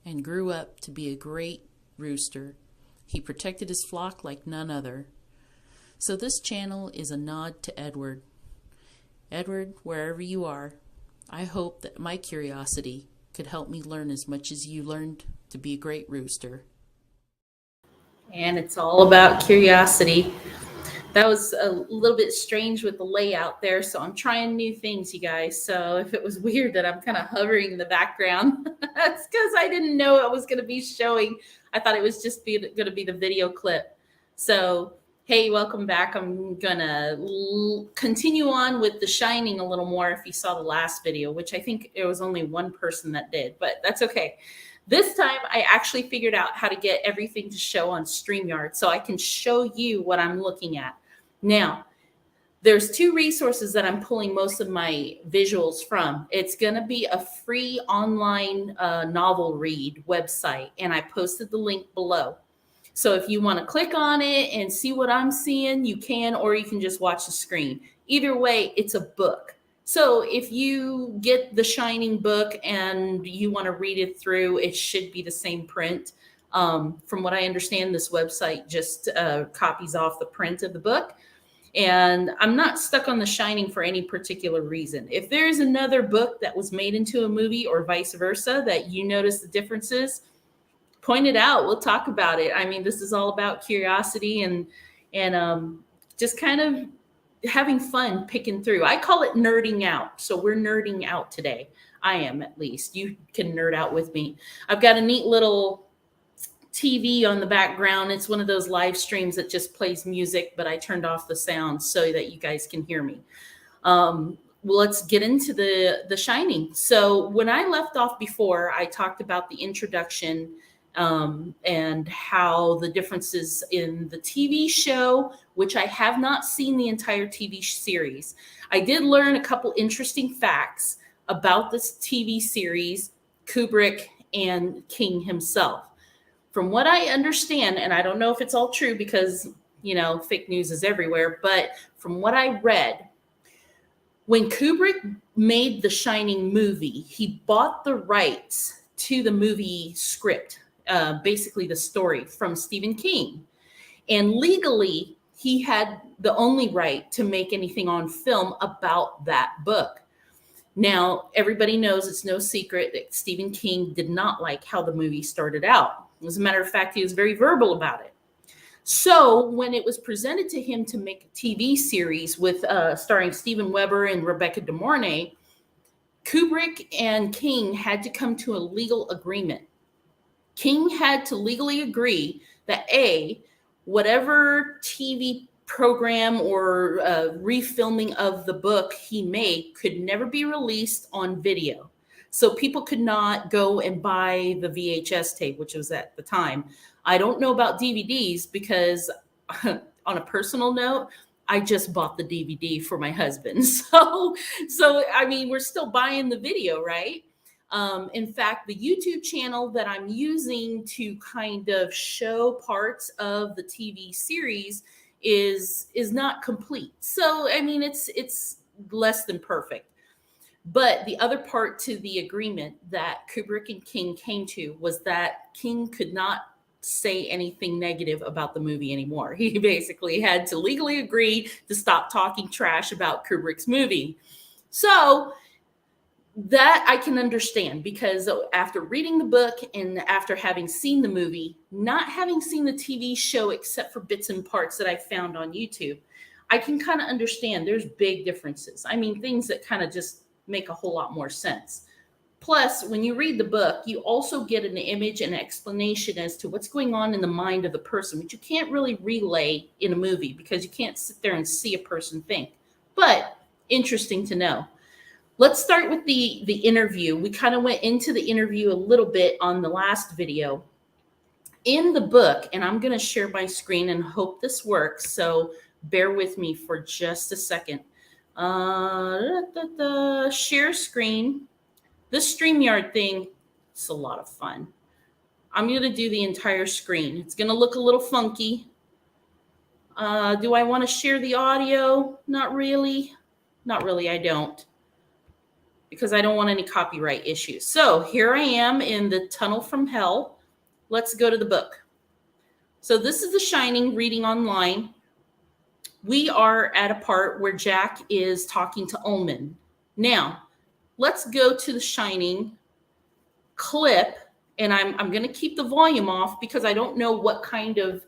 and grew up to be a great rooster. He protected his flock like none other. So this channel is a nod to Edward. Edward, wherever you are, I hope that my curiosity could help me learn as much as you learned to be a great rooster. And it's all about curiosity. That was a little bit strange with the layout there, so I'm trying new things, you guys. So if it was weird that I'm kind of hovering in the background, that's because I didn't know it was going to be showing. I thought it was just going to be the video clip. So, hey, welcome back. I'm going to continue on with The Shining a little more if you saw the last video, which I think it was only one person that did, but that's okay. This time, I actually figured out how to get everything to show on StreamYard so I can show you what I'm looking at. Now, there's two resources that I'm pulling most of my visuals from. It's going to be a free online novel read website, and I posted the link below. So if you want to click on it and see what I'm seeing, you can, or you can just watch the screen. Either way, it's a book. So if you get the Shining book and you want to read it through, it should be the same print. From what I understand, this website just copies off the print of the book. And I'm not stuck on The Shining for any particular reason. If there's another book that was made into a movie or vice versa that you notice the differences, point it out. We'll talk about it. I mean, this is all about curiosity and just kind of having fun picking through. I call it nerding out. So we're nerding out today. I am, at least. You can nerd out with me. I've got a neat little TV on the background. It's one of those live streams that just plays music, but I turned off the sound so that you guys can hear me. Well, let's get into the Shining. So when I left off before, I talked about the introduction and how the differences in the TV show, which I have not seen the entire TV series. I did learn a couple interesting facts about this TV series, Kubrick and King himself. From what I understand, and I don't know if it's all true because, you know, fake news is everywhere, but from what I read, when Kubrick made the Shining movie, he bought the rights to the movie script, basically the story, from Stephen King. And legally, he had the only right to make anything on film about that book. Now, everybody knows it's no secret that Stephen King did not like how the movie started out. As a matter of fact, he was very verbal about it. So when it was presented to him to make a TV series with starring Steven Weber and Rebecca De Mornay, Kubrick and King had to come to a legal agreement. King had to legally agree that whatever TV program or refilming of the book he made could never be released on video. So people could not go and buy the VHS tape, which was at the time. I don't know about DVDs because on a personal note, I just bought the DVD for my husband. So I mean, we're still buying the video, right? In fact, the YouTube channel that I'm using to kind of show parts of the TV series is not complete. So, I mean, it's less than perfect. But the other part to the agreement that Kubrick and King came to was that King could not say anything negative about the movie anymore. He basically had to legally agree to stop talking trash about Kubrick's movie. So that I can understand, because after reading the book and after having seen the movie, not having seen the TV show except for bits and parts that I found on YouTube, I can kind of understand there's big differences. I mean, things that kind of just make a whole lot more sense. Plus, when you read the book, you also get an image and explanation as to what's going on in the mind of the person, which you can't really relay in a movie because you can't sit there and see a person think. But interesting to know. Let's start with the interview. We kind of went into the interview a little bit on the last video. In the book, and I'm going to share my screen and hope this works, so bear with me for just a second. Share screen. This StreamYard thing, it's a lot of fun. I'm going to do the entire screen. It's going to look a little funky. Do I want to share the audio? Not really. Not really, I don't. because I don't want any copyright issues. So here I am in the tunnel from hell. Let's go to the book. So this is The Shining, reading online. We are at a part where Jack is talking to Ullman. Now, let's go to The Shining clip, and I'm going to keep the volume off because I don't know what kind of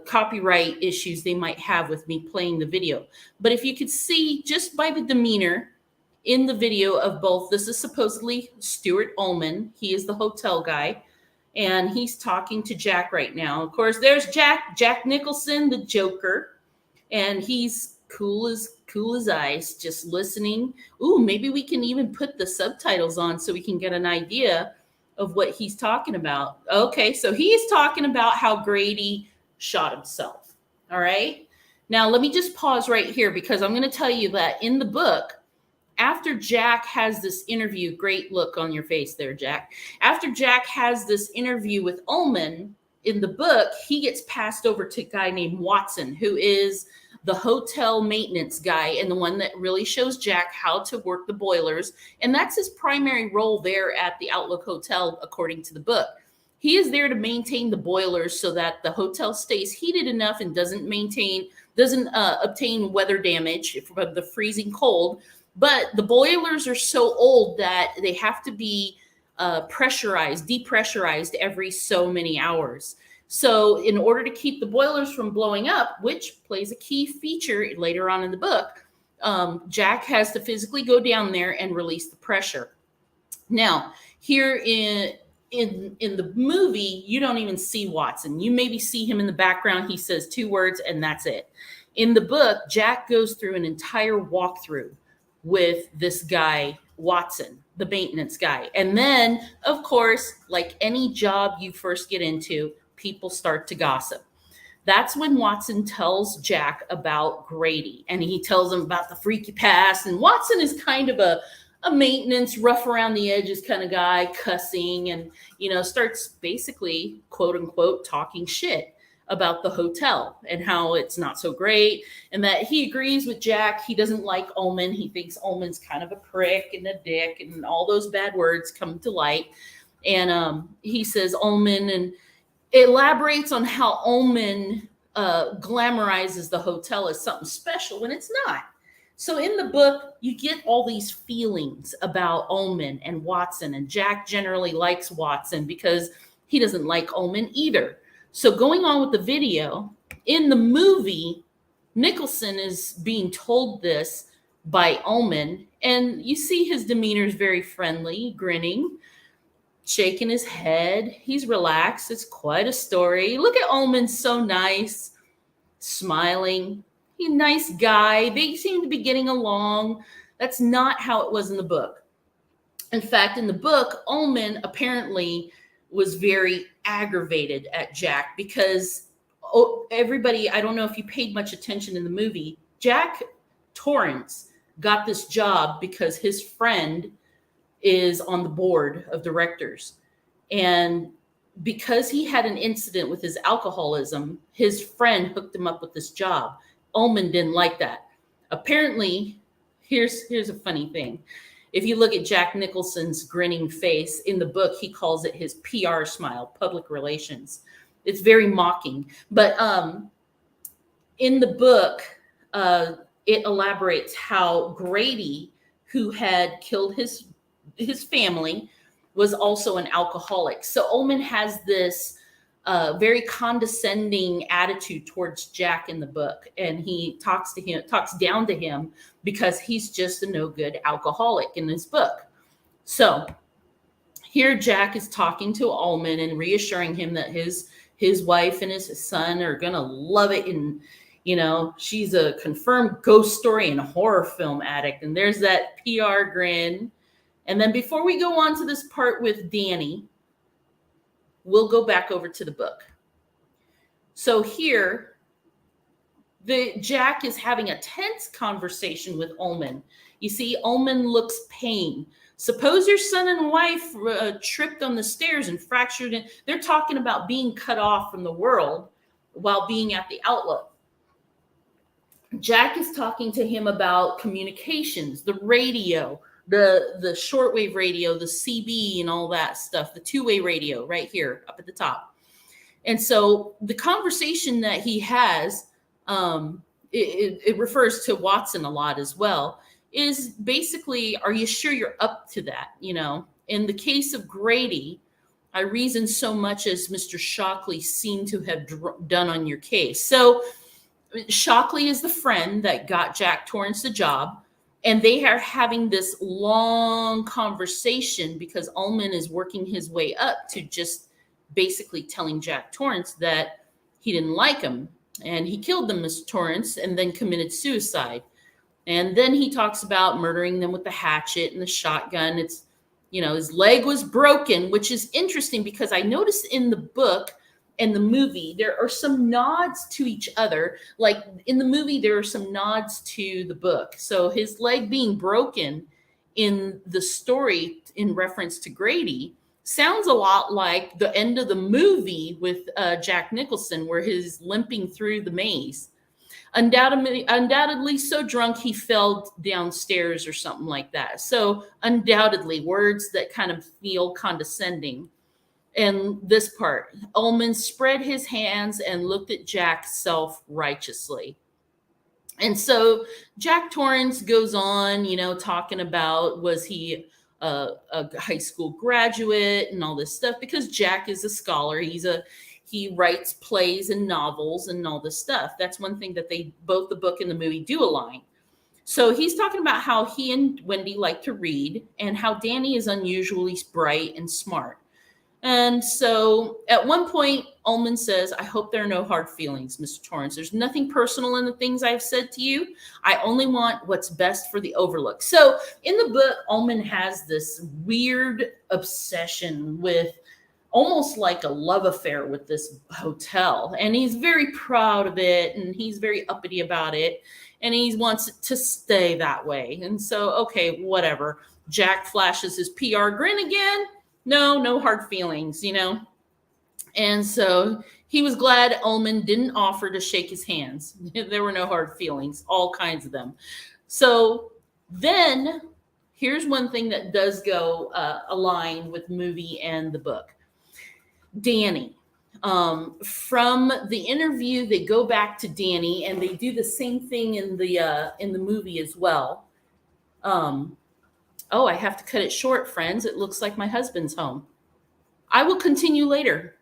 copyright issues they might have with me playing the video. But if you could see just by the demeanor in the video of both, this is supposedly Stuart Ullman. He is the hotel guy, and he's talking to Jack right now. Of course, there's Jack Nicholson, the Joker, and he's cool as ice, just listening. Ooh, maybe we can even put the subtitles on so we can get an idea of what he's talking about. Okay, so he's talking about how Grady shot himself. All right. Now, let me just pause right here because I'm going to tell you that in the book, after Jack has this interview, great look on your face there, Jack. After Jack has this interview with Ullman in the book, he gets passed over to a guy named Watson, who is the hotel maintenance guy and the one that really shows Jack how to work the boilers. And that's his primary role there at the Outlook Hotel, according to the book. He is there to maintain the boilers so that the hotel stays heated enough and doesn't obtain weather damage from the freezing cold. But the boilers are so old that they have to be depressurized every so many hours. So in order to keep the boilers from blowing up, which plays a key feature later on in the book, Jack has to physically go down there and release the pressure. Now, here in the movie, you don't even see Watson. You maybe see him in the background. He says 2 words and that's it. In the book, Jack goes through an entire walkthrough with this guy, Watson, the maintenance guy. And then, of course, like any job you first get into, people start to gossip. That's when Watson tells Jack about Grady, and he tells him about the freaky past. And Watson is kind of a maintenance, rough around the edges kind of guy, cussing, and, starts basically, quote unquote, talking shit about the hotel and how it's not so great, and that he agrees with Jack. He doesn't like Ullman. He thinks Ullman's kind of a prick and a dick, and all those bad words come to light. And he says Ullman, and elaborates on how Ullman glamorizes the hotel as something special when it's not. So in the book, you get all these feelings about Ullman and Watson, and Jack generally likes Watson because he doesn't like Ullman either. So going on with the video, in the movie, Nicholson is being told this by Ullman, and you see his demeanor is very friendly, grinning, shaking his head. He's relaxed. It's quite a story. Look at Ullman, so nice, smiling. He's a nice guy. They seem to be getting along. That's not how it was in the book. In fact, in the book, Ullman apparently was very aggravated at Jack because everybody, I don't know if you paid much attention in the movie, Jack Torrance got this job because his friend is on the board of directors. And because he had an incident with his alcoholism, his friend hooked him up with this job. Ullman didn't like that. Apparently, here's a funny thing. If you look at Jack Nicholson's grinning face in the book, he calls it his PR smile, public relations. It's very mocking. But in the book, it elaborates how Grady, who had killed his family, was also an alcoholic. So Ullman has this very condescending attitude towards Jack in the book, and he talks down to him because he's just a no good alcoholic in this book. So here Jack is talking to Ullman and reassuring him that his wife and his son are gonna love it, and she's a confirmed ghost story and horror film addict. And there's that PR grin. And then before we go on to this part with Danny, we'll go back over to the book. So here, Jack is having a tense conversation with Ullman. You see, Ullman looks pain. Suppose your son and wife tripped on the stairs and fractured it. They're talking about being cut off from the world while being at the Outlook. Jack is talking to him about communications, the radio, the shortwave radio, the CB and all that stuff, the two-way radio right here up at the top. And so the conversation that he has, it refers to Watson a lot as well, is basically, are you sure you're up to that? You know, in the case of Grady, I reasoned so much as Mr. Shockley seemed to have done on your case. So Shockley is the friend that got Jack Torrance the job. And they are having this long conversation because Ullman is working his way up to just basically telling Jack Torrance that he didn't like him. And he killed them, Mr. Torrance, and then committed suicide. And then he talks about murdering them with the hatchet and the shotgun. It's, you know, his leg was broken, which is interesting because I noticed in the book and the movie, there are some nods to each other. Like in the movie, there are some nods to the book. So his leg being broken in the story in reference to Grady sounds a lot like the end of the movie with Jack Nicholson, where he's limping through the maze. Undoubtedly so drunk he fell downstairs or something like that. So undoubtedly, words that kind of feel condescending. And this part, Ullman spread his hands and looked at Jack self-righteously. And so Jack Torrance goes on, you know, talking about, was he a high school graduate and all this stuff, because Jack is a scholar. He writes plays and novels and all this stuff. That's one thing that they, both the book and the movie, do align. So he's talking about how he and Wendy like to read and how Danny is unusually bright and smart. And so at one point, Ullman says, I hope there are no hard feelings, Mr. Torrance. There's nothing personal in the things I've said to you. I only want what's best for the Overlook. So in the book, Ullman has this weird obsession with almost like a love affair with this hotel. And he's very proud of it. And he's very uppity about it. And he wants it to stay that way. And so, okay, whatever. Jack flashes his PR grin again. No hard feelings, you know. And so he was glad Ullman didn't offer to shake his hands. There were no hard feelings, all kinds of them. So then here's one thing that does go align with the movie and the book. Danny. From the interview, they go back to Danny, and they do the same thing in the movie as well. Oh, I have to cut it short, friends. It looks like my husband's home. I will continue later.